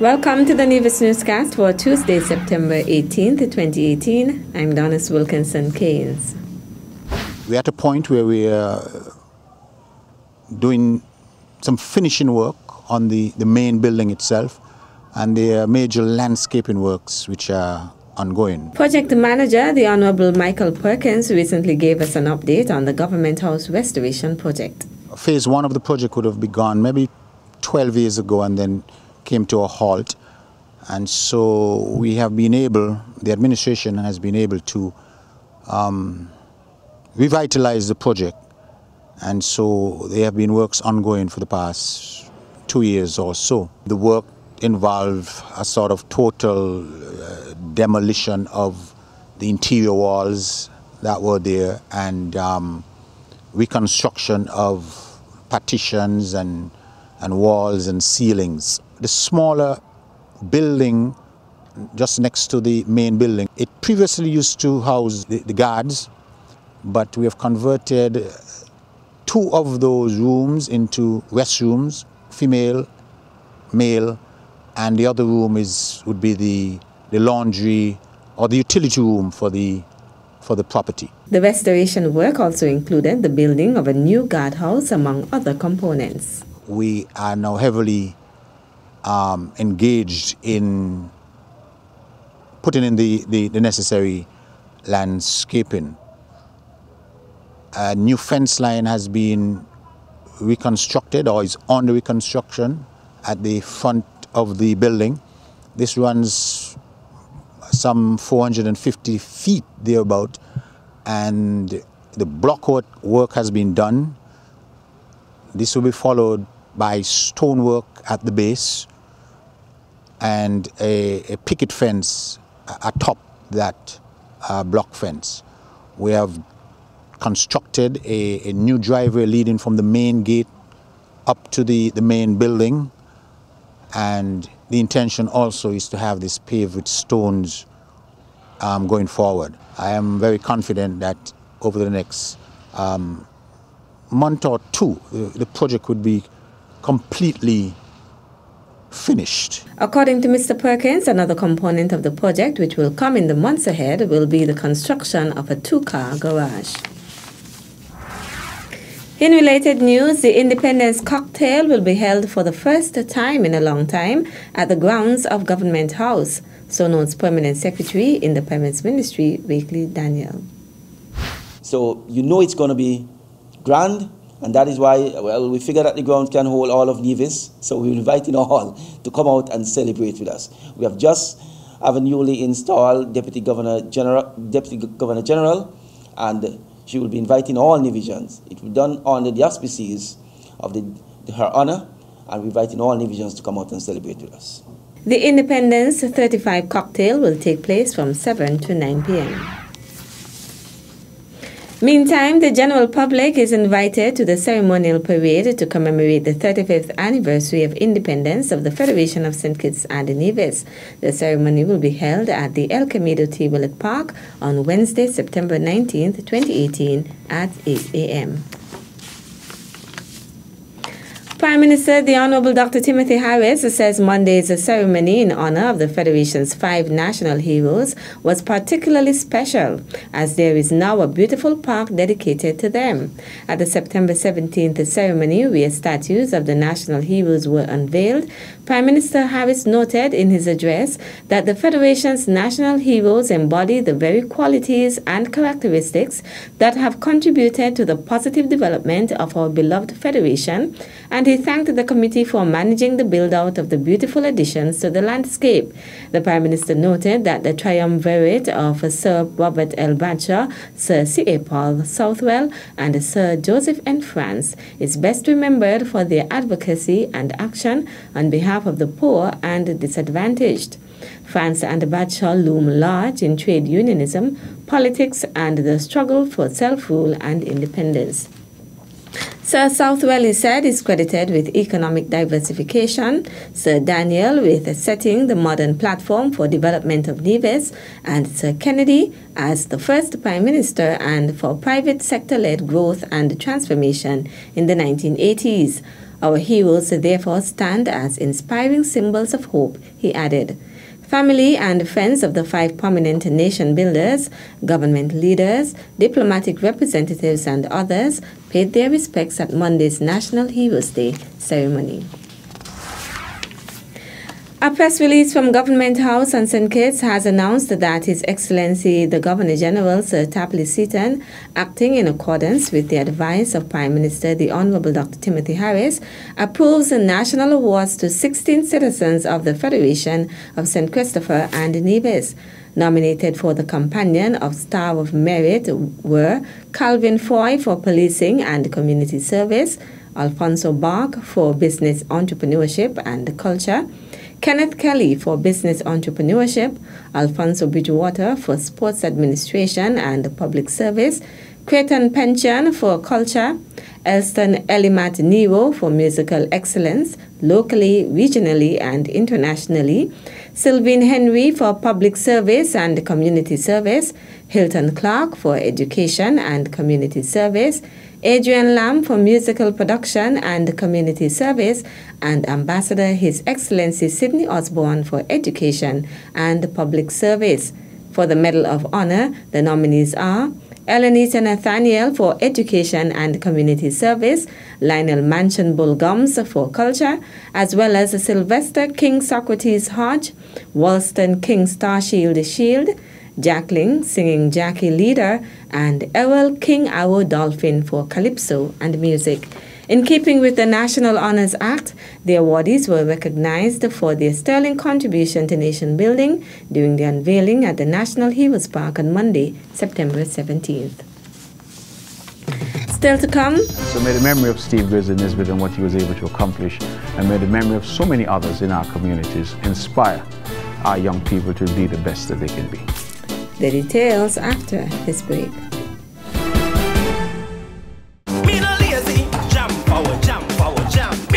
Welcome to the Nevis Newscast for Tuesday, September 18th, 2018. I'm Donis Wilkinson Keynes. We're at a point where we are doing some finishing work on the main building itself, and there are major landscaping works which are ongoing. Project manager, the Honorable Michael Perkins, recently gave us an update on the Government House restoration project. Phase 1 of the project would have begun maybe 12 years ago and then came to a halt. And so we have been able, the administration has been able to revitalize the project. And so there have been works ongoing for the past 2 years or so. The work involved a sort of total demolition of the interior walls that were there and reconstruction of partitions and walls and ceilings. The smaller building just next to the main building, it previously used to house the guards, but we have converted 2 of those rooms into restrooms, female, male, and the other room would be the laundry or the utility room for the property. The restoration work also included the building of a new guardhouse, among other components. We are now heavily engaged in putting in the necessary landscaping. A new fence line has been reconstructed or is under reconstruction at the front of the building. This runs some 450 feet thereabout, and the blockwork work has been done. This will be followed by stonework at the base and a picket fence atop that block fence. We have constructed a new driveway leading from the main gate up to the main building, and the intention also is to have this paved with stones going forward. I am very confident that over the next month or 2, the project would be completely finished. According to Mr. Perkins, another component of the project, which will come in the months ahead, will be the construction of a 2-car garage. In related news, the Independence Cocktail will be held for the first time in a long time at the grounds of Government House, so notes Permanent Secretary in the Permits Ministry, Wakely Daniel. So you know it's going to be grand, and that is why, well, we figured that the ground can hold all of Nevis, so we're inviting all to come out and celebrate with us. We have just have a newly installed Deputy Governor General, and she will be inviting all Nevisians. It will be done under the auspices of her honor, and we're inviting all Nevisians to come out and celebrate with us. The Independence 35 cocktail will take place from 7 to 9 p.m. Meantime, the general public is invited to the ceremonial parade to commemorate the 35th anniversary of independence of the Federation of St. Kitts and Nevis. The ceremony will be held at the El Camino Tablet Park on Wednesday, September 19th, 2018 at 8 a.m. Prime Minister, the Honorable Dr. Timothy Harris, says Monday's ceremony in honor of the Federation's 5 national heroes was particularly special, as there is now a beautiful park dedicated to them. At the September 17th ceremony, where statues of the national heroes were unveiled, Prime Minister Harris noted in his address that the Federation's national heroes embody the very qualities and characteristics that have contributed to the positive development of our beloved Federation, and he thanked the committee for managing the build-out of the beautiful additions to the landscape. The Prime Minister noted that the triumvirate of Sir Robert L. Bradshaw, Sir C.A. Paul Southwell, and Sir Joseph N. France is best remembered for their advocacy and action on behalf of the poor and disadvantaged. France and Bradshaw loom large in trade unionism, politics, and the struggle for self-rule and independence. Sir Southwell, he said, is credited with economic diversification, Sir Daniel with setting the modern platform for development of Nevis, and Sir Kennedy as the first Prime Minister and for private sector-led growth and transformation in the 1980s. Our heroes therefore stand as inspiring symbols of hope, he added. Family and friends of the 5 prominent nation builders, government leaders, diplomatic representatives, and others paid their respects at Monday's National Heroes Day ceremony. A press release from Government House on St. Kitts has announced that His Excellency the Governor-General, Sir Tapley Seaton, acting in accordance with the advice of Prime Minister the Honorable Dr. Timothy Harris, approves the national awards to 16 citizens of the Federation of St. Christopher and Nevis. Nominated for the Companion of Star of Merit were Calvin Foy for Policing and Community Service, Alfonso Bark for Business Entrepreneurship and Culture, Kenneth Kelly for Business Entrepreneurship, Alfonso Bridgewater for Sports Administration and Public Service, Creighton Pension for Culture, Elston Elimat Nero for Musical Excellence, locally, regionally, and internationally, Sylvain Henry for Public Service and Community Service, Hilton Clark for Education and Community Service, Adrian Lamb for Musical Production and Community Service, and Ambassador His Excellency Sidney Osborne for Education and Public Service. For the Medal of Honor, the nominees are Elenita Nathaniel for Education and Community Service, Lionel Mansion Bullgums for Culture, as well as Sylvester King Socrates Hodge, Walston King Starshield Shield, Jacqueline Singing Jackie Leader, and Ewell King Arrow Dolphin for Calypso and Music. In keeping with the National Honors Act, the awardees were recognized for their sterling contribution to nation building during the unveiling at the National Heroes Park on Monday, September 17th. Still to come. So may the memory of Steve Grizzly Nisbet and what he was able to accomplish, and may the memory of so many others in our communities inspire our young people to be the best that they can be. The details after this break.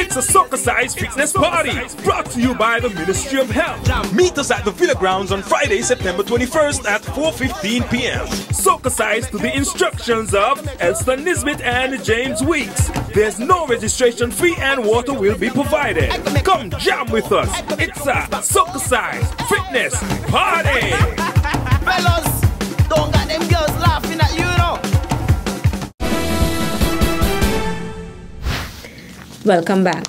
It's a soccer-sized fitness party brought to you by the Ministry of Health. Meet us at the Villa Grounds on Friday, September 21st at 4:15 p.m. Soccer-sized to the instructions of Elston Nisbet and James Weeks. There's no registration fee and water will be provided. Come jam with us. It's a soccer-sized fitness party. Fellas, don't got them girls laughing at you, know. Welcome back.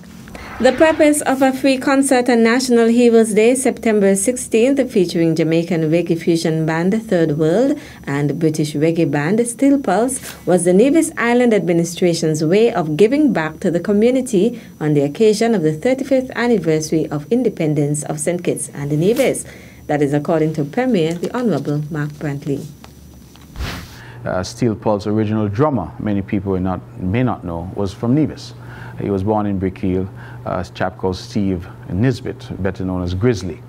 The purpose of a free concert on National Heroes Day, September 16th, featuring Jamaican reggae fusion band Third World and British reggae band Steel Pulse, was the Nevis Island Administration's way of giving back to the community on the occasion of the 35th anniversary of independence of St. Kitts and Nevis. That is according to Premier, the Honorable Mark Brantley. Steel Pulse original drummer, many people may not know, was from Nevis. He was born in Brickhill, a chap called Steve Nisbet, better known as Grizzly.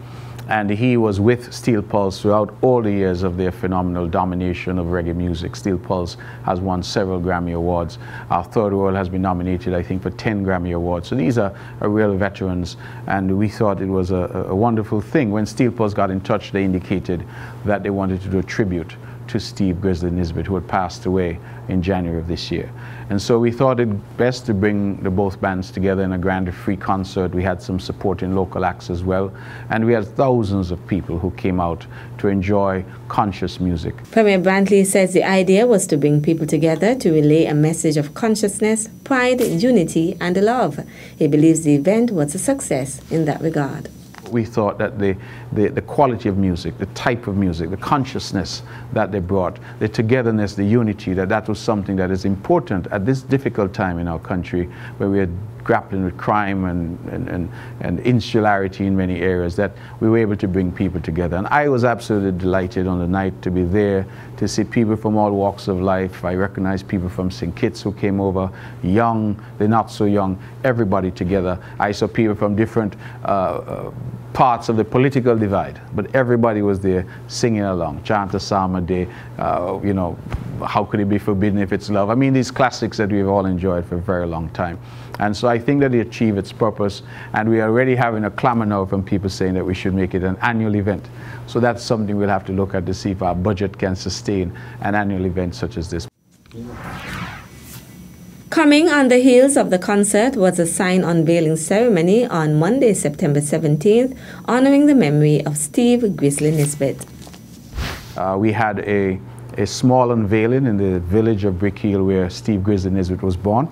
And he was with Steel Pulse throughout all the years of their phenomenal domination of reggae music. Steel Pulse has won several Grammy Awards. Our Third World has been nominated, I think, for 10 Grammy Awards. So these are real veterans, and we thought it was a wonderful thing. When Steel Pulse got in touch, they indicated that they wanted to do a tribute to Steve Grizzly Nisbet, who had passed away in January of this year. And so we thought it best to bring the both bands together in a grand free concert. We had some support in local acts as well, and we had thousands of people who came out to enjoy conscious music. Premier Brantley says the idea was to bring people together to relay a message of consciousness, pride, unity, and love. He believes the event was a success in that regard. We thought that the quality of music, the type of music, the consciousness that they brought, the togetherness, the unity, that was something that is important at this difficult time in our country where we are grappling with crime and insularity in many areas, that we were able to bring people together. And I was absolutely delighted on the night to be there, to see people from all walks of life. I recognized people from St. Kitts who came over, young, they're not so young, everybody together. I saw people from different parts of the political divide, but everybody was there singing along. Chant a psalm a day, you know, how could it be forbidden if it's love? I mean, these classics that we've all enjoyed for a very long time. And so I think that it achieved its purpose, and we are already having a clamor now from people saying that we should make it an annual event. So that's something we'll have to look at to see if our budget can sustain an annual event such as this. Coming on the heels of the concert was a sign unveiling ceremony on Monday, September 17th, honoring the memory of Steve Grizzly Nisbet. We had a small unveiling in the village of Brick Hill where Steve Grizzly Nisbet was born,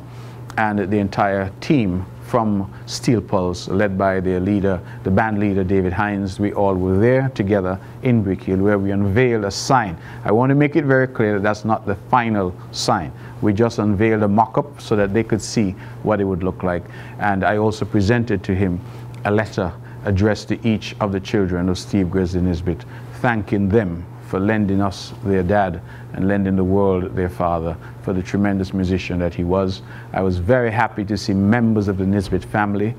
and the entire team from Steel Pulse, led by their leader, the band leader David Hines, we all were there together in Brick Hill where we unveiled a sign. I want to make it very clear that that's not the final sign. We just unveiled a mock-up so that they could see what it would look like. And I also presented to him a letter addressed to each of the children of Steve Grizzly Nisbet, thanking them for lending us their dad and lending the world their father, for the tremendous musician that he was. I was very happy to see members of the Nisbet family,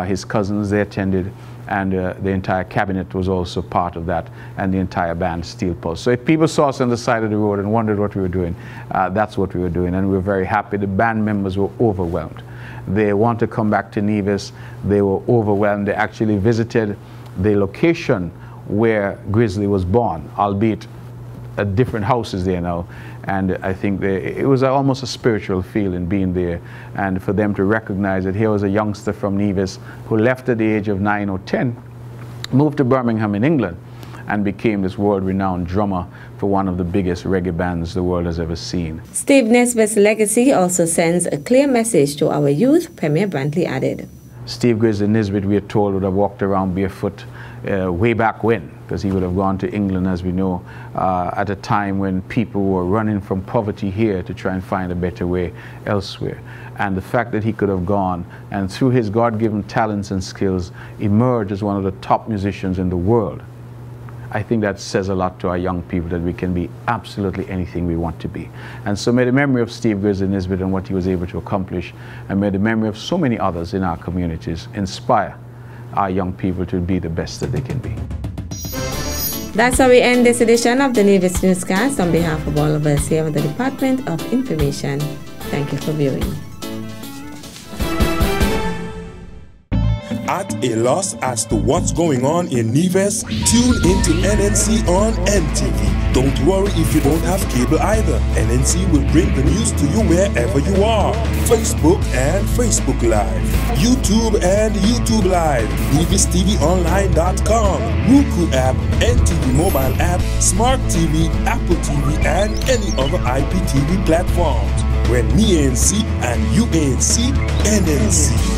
his cousins, they attended, and the entire cabinet was also part of that, and the entire band, Steel Pulse. So if people saw us on the side of the road and wondered what we were doing, that's what we were doing, and we were very happy. The band members were overwhelmed. They want to come back to Nevis. They were overwhelmed. They actually visited the location where Grizzly was born, albeit at different houses there now. And I think it was almost a spiritual feeling being there, and for them to recognize that here was a youngster from Nevis who left at the age of 9 or 10, moved to Birmingham in England, and became this world-renowned drummer for one of the biggest reggae bands the world has ever seen. Steve Nisbet's legacy also sends a clear message to our youth, Premier Brantley added. Steve Grizzly Nisbet, we are told, would have walked around barefoot way back when, because he would have gone to England, as we know, at a time when people were running from poverty here to try and find a better way elsewhere. And the fact that he could have gone and through his God-given talents and skills emerged as one of the top musicians in the world, I think that says a lot to our young people, that we can be absolutely anything we want to be. And so may the memory of Steve Grizzly Nisbet and what he was able to accomplish, and may the memory of so many others in our communities inspire our young people to be the best that they can be. That's how we end this edition of the Nevis Newscast. On behalf of all of us here at the Department of Information, thank you for viewing. At a loss as to what's going on in Nevis? Tune into NNC on NTV. Don't worry if you don't have cable either. NNC will bring the news to you wherever you are. Facebook and Facebook Live. YouTube and YouTube Live. NevisTVOnline.com. Roku app, NTV mobile app, Smart TV, Apple TV, and any other IPTV platforms. When me ANC and you ANC, NNC.